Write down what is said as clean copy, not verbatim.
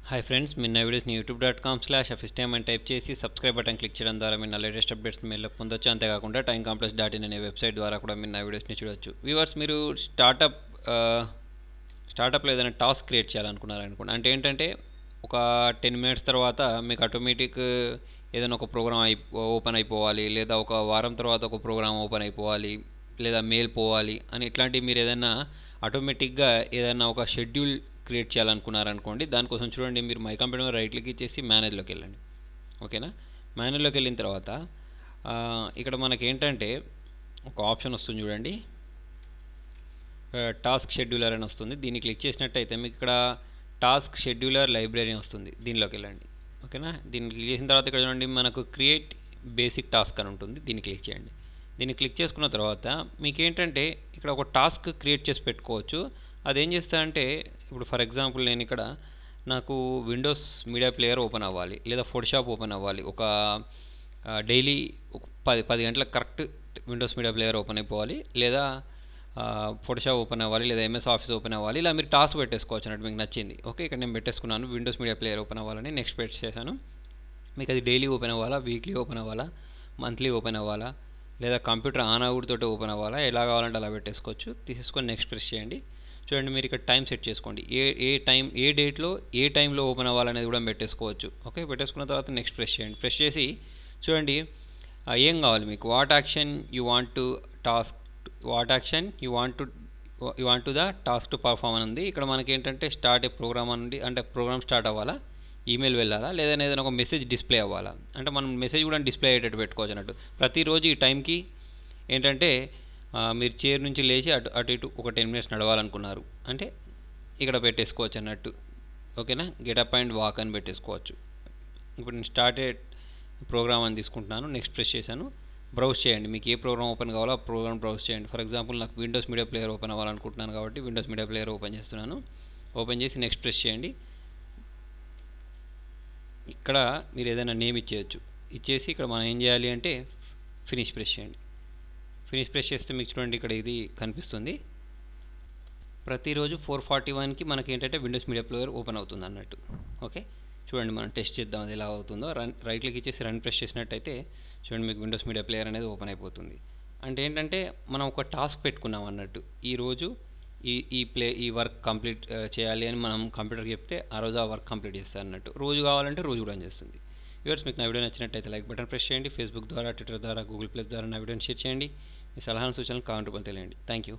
Hi friends, మీరు నా వీడియోస్ని youtube.com/officetime అని టైప్ చేసి సబ్స్క్రైబ్ బటన్ క్లిక్ చేయడం ద్వారా మీరు నా లేటెస్ట్ అప్డేట్స్ మీరు పొందొచ్చు. అంతేకాకుండా timecomplex.in అనే వెబ్సైట్ ద్వారా కూడా మీరు నా వీడియోస్ని చూడొచ్చు. వ్యూవర్స్, మీరు స్టార్టప్లో ఏదైనా టాస్క్ క్రియేట్ చేయాలనుకున్నారనుకోండి. అంటే ఏంటంటే ఒక 10 మినిట్స్ తర్వాత మీకు ఆటోమేటిక్ ఏదైనా ఒక ప్రోగ్రామ్ ఓపెన్ అయిపోవాలి, లేదా ఒక వారం తర్వాత ఒక ప్రోగ్రామ్ ఓపెన్ అయిపోవాలి, లేదా మెయిల్ పోవాలి అని ఇట్లాంటివి మీరు ఏదైనా ఆటోమేటిక్గా ఏదైనా ఒక షెడ్యూల్ క్రియేట్ చేయాలనుకున్నారనుకోండి. దానికోసం చూడండి, మీరు మై కంప్యూటర్ రైట్ క్లిక్ ఇచ్చేసి మేనేజ్లోకి వెళ్ళండి. ఓకేనా? మేనేజ్లోకి వెళ్ళిన తర్వాత ఇక్కడ మనకి ఏంటంటే ఒక ఆప్షన్ వస్తుంది చూడండి, టాస్క్ షెడ్యూలర్ అని వస్తుంది. దీన్ని క్లిక్ చేసినట్టయితే మీకు ఇక్కడ టాస్క్ షెడ్యూలర్ లైబ్రరీ వస్తుంది. దీనిలోకి వెళ్ళండి. ఓకేనా? దీన్ని క్లిక్ చేసిన తర్వాత ఇక్కడ చూడండి, మనకు క్రియేట్ బేసిక్ టాస్క్ అని ఉంటుంది. దీన్ని క్లిక్ చేయండి. దీన్ని క్లిక్ చేసుకున్న తర్వాత మీకు ఏంటంటే ఇక్కడ ఒక టాస్క్ క్రియేట్ చేసి పెట్టుకోవచ్చు. అదేం చేస్తా అంటే, ఇప్పుడు ఫర్ ఎగ్జాంపుల్ నేను ఇక్కడ నాకు విండోస్ మీడియా ప్లేయర్ ఓపెన్ అవ్వాలి, లేదా ఫోటోషాప్ ఓపెన్ అవ్వాలి. ఒక డైలీ 10 గంటలకు correct Windows media player open అయిపోవాలి, లేదా ఫోటోషాప్ ఓపెన్ అవ్వాలి, లేదా ఎంఎస్ ఆఫీస్ ఓపెన్ అవ్వాలి. ఇలా మీరు టాస్క్ పెట్టేసుకోవచ్చు అన్నట్టు మీకు నచ్చింది. ఓకే, ఇక్కడ నేను పెట్టేసుకున్నాను విండోస్ మీడియా ప్లేయర్ ఓపెన్ అవ్వాలని. నెక్స్ట్ పెట్టేసాను. మీకు అది డైలీ ఓపెన్ అవ్వాలా, వీక్లీ ఓపెన్ అవ్వాలా, మంత్లీ ఓపెన్ అవ్వాలా, లేదా కంప్యూటర్ ఆన్ అవుడుతోటి ఓపెన్ అవ్వాలా, ఎలా కావాలంటే అలా పెట్టేసుకోవచ్చు. తీసేసుకొని నెక్స్ట్ ప్రెస్ చేయండి. చూడండి, మీరు ఇక్కడ టైం సెట్ చేసుకోండి. ఏ డేట్లో ఏ టైంలో ఓపెన్ అవ్వాలనేది కూడా పెట్టేసుకోవచ్చు. ఓకే, పెట్టేసుకున్న తర్వాత నెక్స్ట్ ప్రెస్ చేయండి. ప్రెస్ చేసి చూడండి ఏం కావాలి మీకు. What action you want to the task to perform అని ఉంది. ఇక్కడ మనకి ఏంటంటే స్టార్ట్ ఏ ప్రోగ్రామ్ అని, అంటే ప్రోగ్రామ్ స్టార్ట్ అవ్వాలా, ఈమెయిల్ వెళ్ళాలా, లేదా ఏదైనా ఒక మెసేజ్ డిస్ప్లే అవ్వాలా. అంటే మనం మెసేజ్ కూడా డిస్ప్లే అయ్యేటట్టు పెట్టుకోవచ్చు అన్నట్టు. ప్రతిరోజు ఈ టైంకి ఏంటంటే మీరు చైర్ నుంచి లేచి అటు ఇటు ఒక 10 మినిట్స్ నడవాలనుకున్నారు అంటే ఇక్కడ పెట్టేసుకోవచ్చు అన్నట్టు. ఓకేనా? గెటప్ అండ్ వాక్ అని పెట్టేసుకోవచ్చు. ఇప్పుడు నేను స్టార్టెడ్ ప్రోగ్రామ్ అని తీసుకుంటున్నాను. నెక్స్ట్ ప్రెస్ చేశాను. బ్రౌజ్ చేయండి. మీకు ఏ ప్రోగ్రామ్ ఓపెన్ కావాలో ఆ ప్రోగ్రామ్ బ్రౌజ్ చేయండి. ఫర్ ఎగ్జాంపుల్ నాకు విండోస్ మీడియా ప్లేయర్ ఓపెన్ అవ్వాలనుకుంటున్నాను కాబట్టి విండోస్ మీడియా ప్లేయర్ ఓపెన్ చేస్తున్నాను. ఓపెన్ చేసి నెక్స్ట్ ప్రెస్ చేయండి. ఇక్కడ మీరు ఏదైనా నేమ్ ఇచ్చేయచ్చు. ఇచ్చేసి ఇక్కడ మనం ఏం చేయాలి అంటే ఫినిష్ ప్రెస్ చేయండి. ఫినిష్ ప్రెస్ చేస్తే మీకు చూడండి ఇక్కడ ఇది కనిపిస్తుంది. ప్రతిరోజు 4:41కి మనకి ఏంటంటే విండోస్ మీడియా ప్లేయర్ ఓపెన్ అవుతుంది అన్నట్టు. ఓకే, చూడండి మనం టెస్ట్ చేద్దాం అది ఎలా అవుతుందో. రైట్ క్లిక్ ఇచ్చేసి రన్ ప్రెస్ చేసినట్టయితే చూడండి మీకు విండోస్ మీడియా ప్లేయర్ అనేది ఓపెన్ అయిపోతుంది. అంటే ఏంటంటే మనం ఒక టాస్క్ పెట్టుకున్నాం అన్నట్టు. ఈరోజు ఈ వర్క్ కంప్లీట్ చేయాలి అని మనం కంప్యూటర్కి చెప్తే ఆ రోజు ఆ వర్క్ కంప్లీట్ చేస్తారు అన్నట్టు. రోజు కావాలంటే రోజు కూడా చేస్తుంది. వ్యూవర్స్, మీకు నా వీడియో నచ్చినట్టయితే లైక్ బటన్ ప్రెస్ చేయండి. ఫేస్బుక్ ద్వారా, ట్విట్టర్ ద్వారా, గూగుల్ ప్లస్ ద్వారా నా వీడియోని షేర్ చేయండి. మీ సలహాను సూచనలు కామెంట్ రూపంలో తెలియండి. Thank you.